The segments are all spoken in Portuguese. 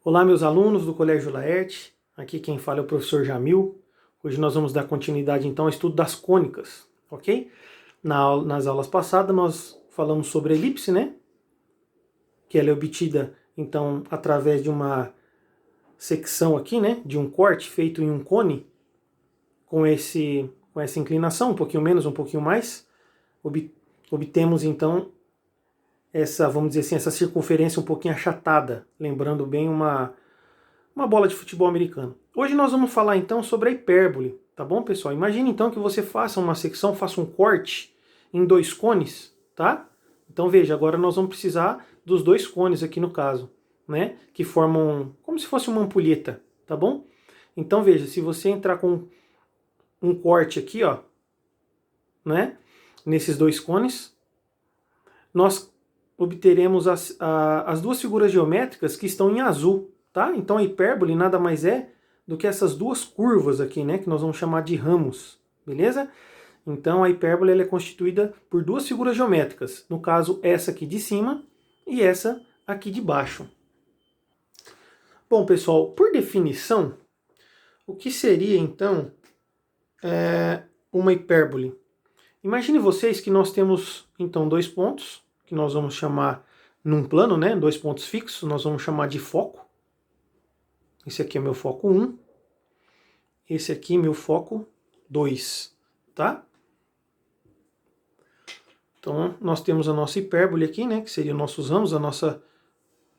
Olá, meus alunos do Colégio Laerte. Aqui quem fala é o professor Jamil. Hoje nós vamos dar continuidade então ao estudo das cônicas, ok? Nas aulas passadas nós falamos sobre a elipse, né? Que ela é obtida então através de uma secção aqui, né? De um corte feito em um cone com essa inclinação, um pouquinho menos, um pouquinho mais. Obtemos então essa, vamos dizer assim, essa circunferência um pouquinho achatada, lembrando bem uma bola de futebol americano. Hoje nós vamos falar então sobre a hipérbole, tá bom, pessoal? Imagine então que você faça uma secção, faça um corte em dois cones, tá? Então veja, agora nós vamos precisar dos dois cones aqui no caso, né? Que formam como se fosse uma ampulheta, tá bom? Então veja, se você entrar com um corte aqui, ó, né? Nesses dois cones, nós obteremos as duas figuras geométricas que estão em azul, tá? Então a hipérbole nada mais é do que essas duas curvas aqui, né? Que nós vamos chamar de ramos, beleza? Então a hipérbole ela é constituída por duas figuras geométricas, no caso essa aqui de cima e essa aqui de baixo. Bom, pessoal, por definição, o que seria então uma hipérbole? Imagine vocês que nós temos então dois pontos, que nós vamos chamar num plano, né? Dois pontos fixos, nós vamos chamar de foco. Esse aqui é meu foco 1, esse aqui é meu foco 2, tá? Então nós temos a nossa hipérbole aqui, né? Que seriam nossos ramos, a nossa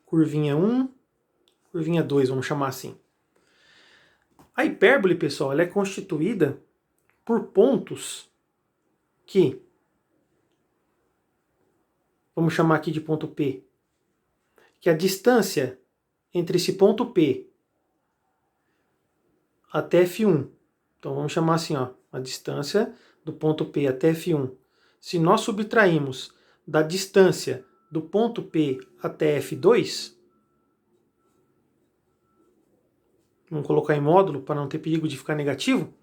curvinha 1, curvinha 2, vamos chamar assim. A hipérbole, pessoal, ela é constituída por pontos que, vamos chamar aqui de ponto P, que a distância entre esse ponto P até F1, então vamos chamar assim, ó, a distância do ponto P até F1, se nós subtraímos da distância do ponto P até F2, vamos colocar em módulo para não ter perigo de ficar negativo,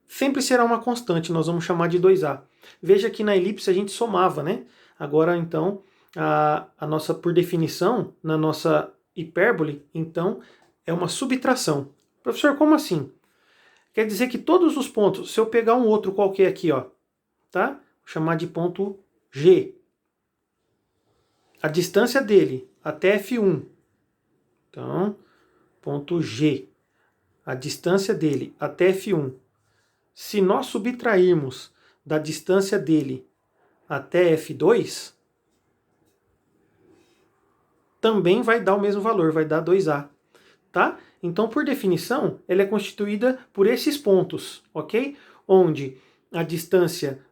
sempre será uma constante, nós vamos chamar de 2A. Veja que na elipse a gente somava, né? Agora, então, a nossa, por definição, na nossa hipérbole, então, é uma subtração. Professor, como assim? Quer dizer que todos os pontos, se eu pegar um outro qualquer aqui, ó, tá? Vou chamar de ponto G. A distância dele até F1. Então, ponto G. A distância dele até F1. Se nós subtrairmos da distância dele até F2, também vai dar o mesmo valor, vai dar 2A, tá? Então, por definição, ela é constituída por esses pontos, ok? Onde a distância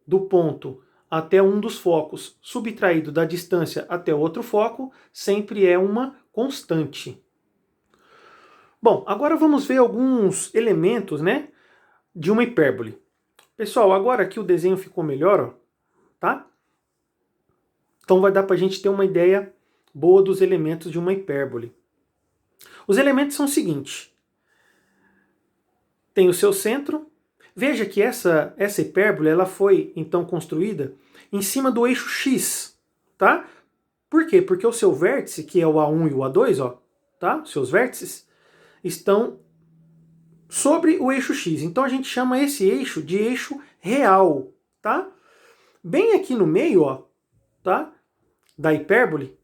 do ponto até um dos focos subtraído da distância até outro foco sempre é uma constante. Bom, agora vamos ver alguns elementos, né, de uma hipérbole. Pessoal, agora aqui o desenho ficou melhor, ó, tá? Então vai dar para a gente ter uma ideia boa dos elementos de uma hipérbole. Os elementos são os seguintes. Tem o seu centro. Veja que essa hipérbole ela foi então construída em cima do eixo X, tá? Por quê? Porque o seu vértice, que é o A1 e o A2, ó, tá? Os seus vértices estão sobre o eixo X. Então a gente chama esse eixo de eixo real, tá? Bem aqui no meio, ó, tá? Da hipérbole,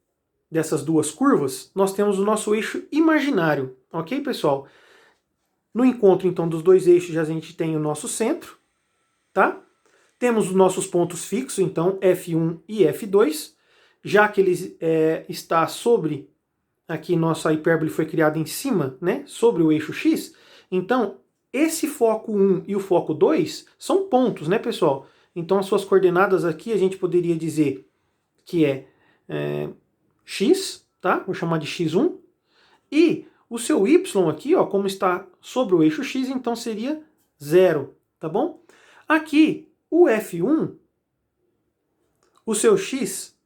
dessas duas curvas, nós temos o nosso eixo imaginário, ok, pessoal? No encontro, então, dos dois eixos, já a gente tem o nosso centro, tá? Temos os nossos pontos fixos, então, F1 e F2, já que ele está sobre, aqui nossa hipérbole foi criada em cima, né, sobre o eixo X, então, esse foco 1 e o foco 2 são pontos, né, pessoal? Então, as suas coordenadas aqui, a gente poderia dizer que é X, tá? Vou chamar de X1. E o seu Y aqui, ó, como está sobre o eixo X, então seria 0, tá bom? Aqui, o F1, o seu X,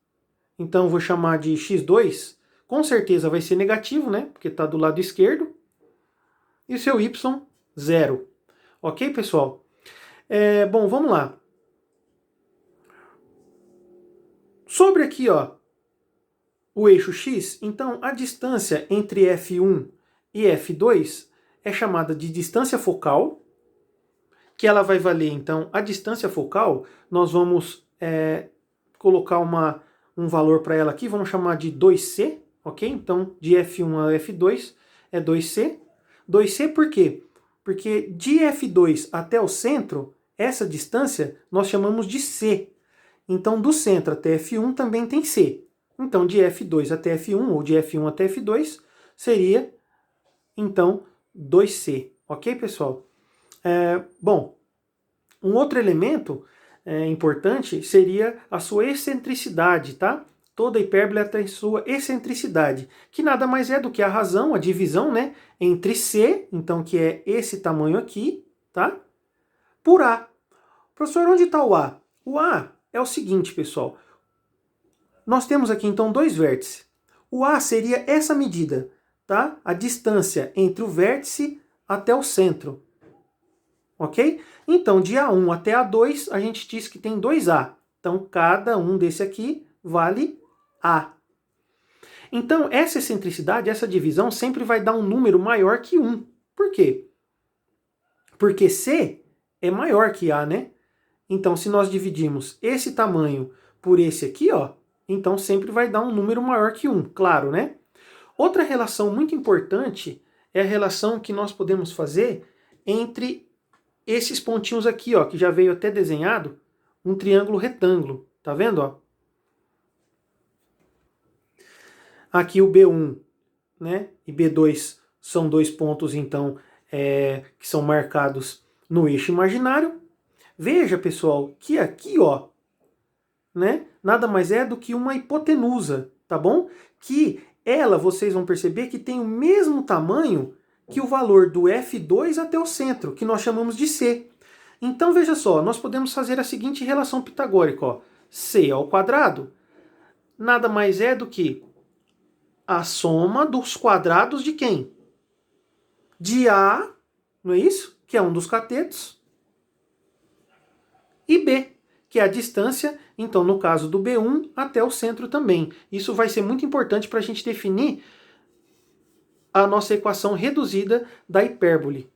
então vou chamar de X2, com certeza vai ser negativo, né? Porque está do lado esquerdo. E o seu Y, 0. Ok, pessoal? Bom, vamos lá. Sobre aqui, ó, o eixo x, então a distância entre F1 e F2 é chamada de distância focal, que ela vai valer, então, a distância focal, nós vamos colocar um valor para ela aqui, vamos chamar de 2c, ok? Então, de F1 a F2 é 2c. 2c por quê? Porque de F2 até o centro, essa distância nós chamamos de c. Então, do centro até F1 também tem c. Então, de F2 até F1, ou de F1 até F2, seria, então, 2c. Ok, pessoal? Bom, um outro elemento importante seria a sua excentricidade, tá? Toda hipérbole tem sua excentricidade, que nada mais é do que a razão, a divisão, né, entre c, então que é esse tamanho aqui, tá? Por a. Professor, onde está o a? O a é o seguinte, pessoal. Nós temos aqui, então, dois vértices. O a seria essa medida, tá? A distância entre o vértice até o centro. Ok? Então, de A1 até A2, a gente diz que tem 2A. Então, cada um desse aqui vale A. Então, essa excentricidade, essa divisão, sempre vai dar um número maior que 1. Por quê? Porque C é maior que A, né? Então, se nós dividimos esse tamanho por esse aqui, ó, então sempre vai dar um número maior que 1, claro, né? Outra relação muito importante é a relação que nós podemos fazer entre esses pontinhos aqui, ó, que já veio até desenhado, um triângulo retângulo, tá vendo, ó? Aqui o B1, né, e B2 são dois pontos, então, que são marcados no eixo imaginário. Veja, pessoal, que aqui, ó, né, nada mais é do que uma hipotenusa, tá bom? Que ela, vocês vão perceber que tem o mesmo tamanho que o valor do F2 até o centro, que nós chamamos de C. Então, veja só, nós podemos fazer a seguinte relação pitagórica, ó. C ao quadrado nada mais é do que a soma dos quadrados de quem? De A, não é isso? Que é um dos catetos, e B, que é a distância, então, no caso do B1 até o centro também. Isso vai ser muito importante para a gente definir a nossa equação reduzida da hipérbole.